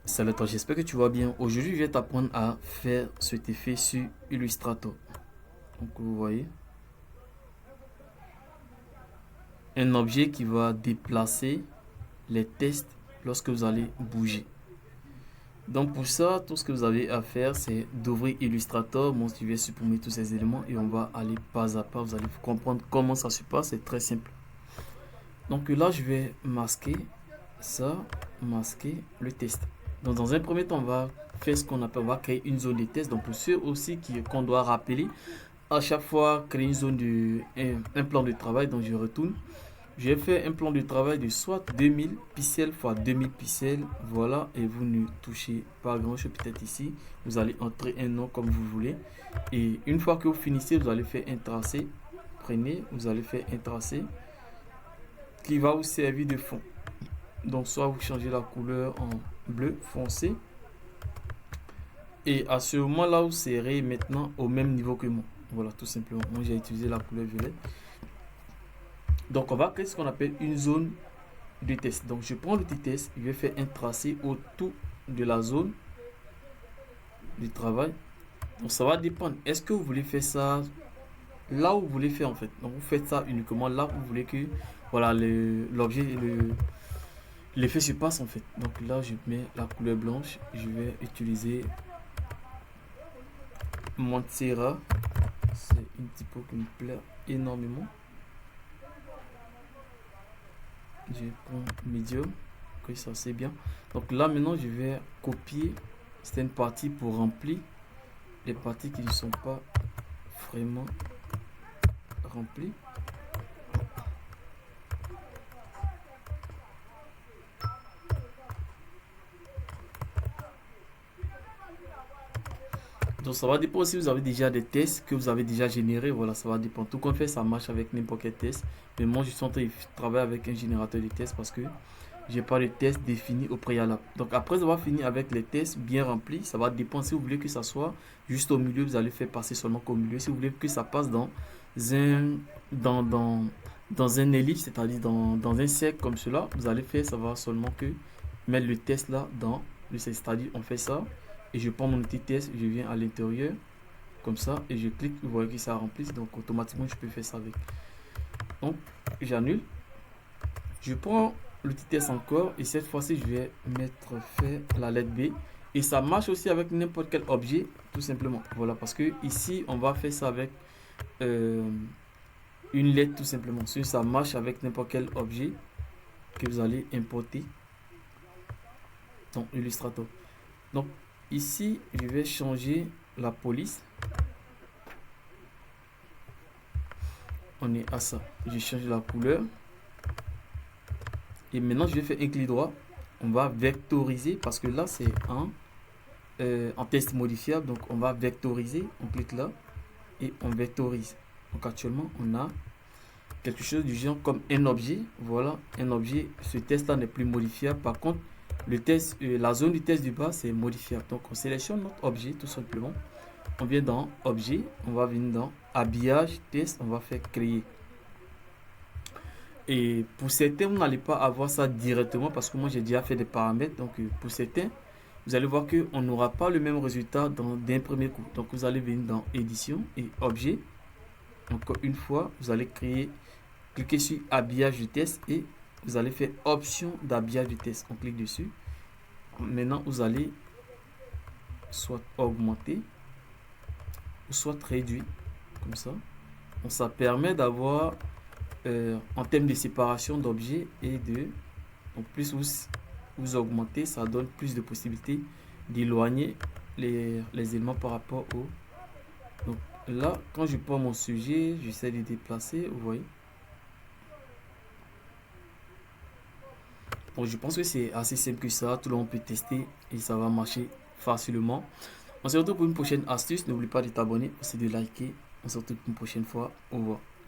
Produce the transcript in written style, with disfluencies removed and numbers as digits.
Salut à toi, j'espère que tu vas bien. Aujourd'hui, je vais t'apprendre à faire cet effet sur Illustrator. Donc, vous voyez, un objet qui va déplacer les tests lorsque vous allez bouger. Donc, pour ça, tout ce que vous avez à faire, c'est d'ouvrir Illustrator. Moi, je vais supprimer tous ces éléments et on va aller pas à pas. Vous allez comprendre comment ça se passe. C'est très simple. Donc là, je vais masquer ça, masquer le test. Donc dans un premier temps, on va faire ce qu'on appelle, on va créer une zone de test. Donc pour ceux aussi qu'on doit rappeler, à chaque fois créer une zone de un plan de travail. Donc je retourne. Je vais faire un plan de travail de soit 2000 pixels x 2000 pixels. Voilà, et vous ne touchez pas grand chose. Peut-être ici, vous allez entrer un nom comme vous voulez. Et une fois que vous finissez, vous allez faire un tracé. Prenez, vous allez faire un tracé qui va vous servir de fond. Donc soit vous changez la couleur en bleu foncé. Et à ce moment là, vous serez maintenant au même niveau que moi. Voilà, tout simplement. Moi j'ai utilisé la couleur violet. Donc on va créer ce qu'on appelle une zone de test. Donc je prends le petit test, je vais faire un tracé autour de la zone du travail. Donc ça va dépendre. Est-ce que vous voulez faire ça là où vous voulez faire en fait. Donc vous faites ça uniquement là où vous voulez que voilà l'objet l'effet se passe en fait. Donc là je mets la couleur blanche. Je vais utiliser Montserrat. C'est une typo qui me plaît énormément. Je prends medium. Que ça c'est bien. Donc là maintenant je vais copier certaines parties pour remplir les parties qui ne sont pas vraiment remplies. Donc ça va dépendre si vous avez déjà des tests que vous avez déjà générés. Voilà, ça va dépendre. Tout compte fait, ça marche avec n'importe quel test. Mais moi, je suis en train de travailler avec un générateur de tests parce que j'ai pas de tests définis au préalable. Donc après avoir fini avec les tests bien remplis, ça va dépendre si vous voulez que ça soit juste au milieu, vous allez faire passer seulement qu'au milieu. Si vous voulez que ça passe un dans dans dans un ellipse, c'est-à-dire dans un cercle comme cela, vous allez faire ça va seulement que mettre le test là dans le cercle. C'est-à-dire on fait ça et je prends mon petit test, je viens à l'intérieur comme ça et je clique, vous voyez que ça remplit, donc automatiquement je peux faire ça avec. Donc j'annule, je prends le petit test encore et cette fois-ci je vais mettre faire la lettre B et ça marche aussi avec n'importe quel objet tout simplement. Voilà, parce que ici on va faire ça avec une lettre tout simplement. Si ça marche avec n'importe quel objet que vous allez importer dans Illustrator. Donc ici je vais changer la police. On est à ça. Je change la couleur. Et maintenant, je vais faire un clic droit. On va vectoriser parce que là, c'est en test modifiable. Donc, on va vectoriser. On clique là et on vectorise. Donc, actuellement, on a quelque chose du genre comme un objet. Voilà, un objet. Ce test-là n'est plus modifiable. Par contre, le test, la zone du test du bas, c'est modifiable. Donc, on sélectionne notre objet tout simplement. On vient dans objet. On va venir dans habillage, test. On va faire créer. Et pour certains, vous n'allez pas avoir ça directement parce que moi j'ai déjà fait des paramètres. Donc pour certains, vous allez voir qu'on n'aura pas le même résultat d'un premier coup. Donc vous allez venir dans édition et objet. Encore une fois, vous allez cliquer sur habillage du test et vous allez faire option d'habillage du test. On clique dessus. Maintenant, vous allez soit augmenter ou soit réduire comme ça. Donc ça permet d'avoir en termes de séparation d'objets et donc plus vous augmentez, ça donne plus de possibilités d'éloigner les éléments par rapport au. Donc là, quand je prends mon sujet, j'essaie de déplacer, vous voyez. Bon, je pense que c'est assez simple que ça, tout le monde peut tester et ça va marcher facilement. On se retrouve pour une prochaine astuce, n'oublie pas de t'abonner, aussi de liker. On se retrouve une prochaine fois, au revoir.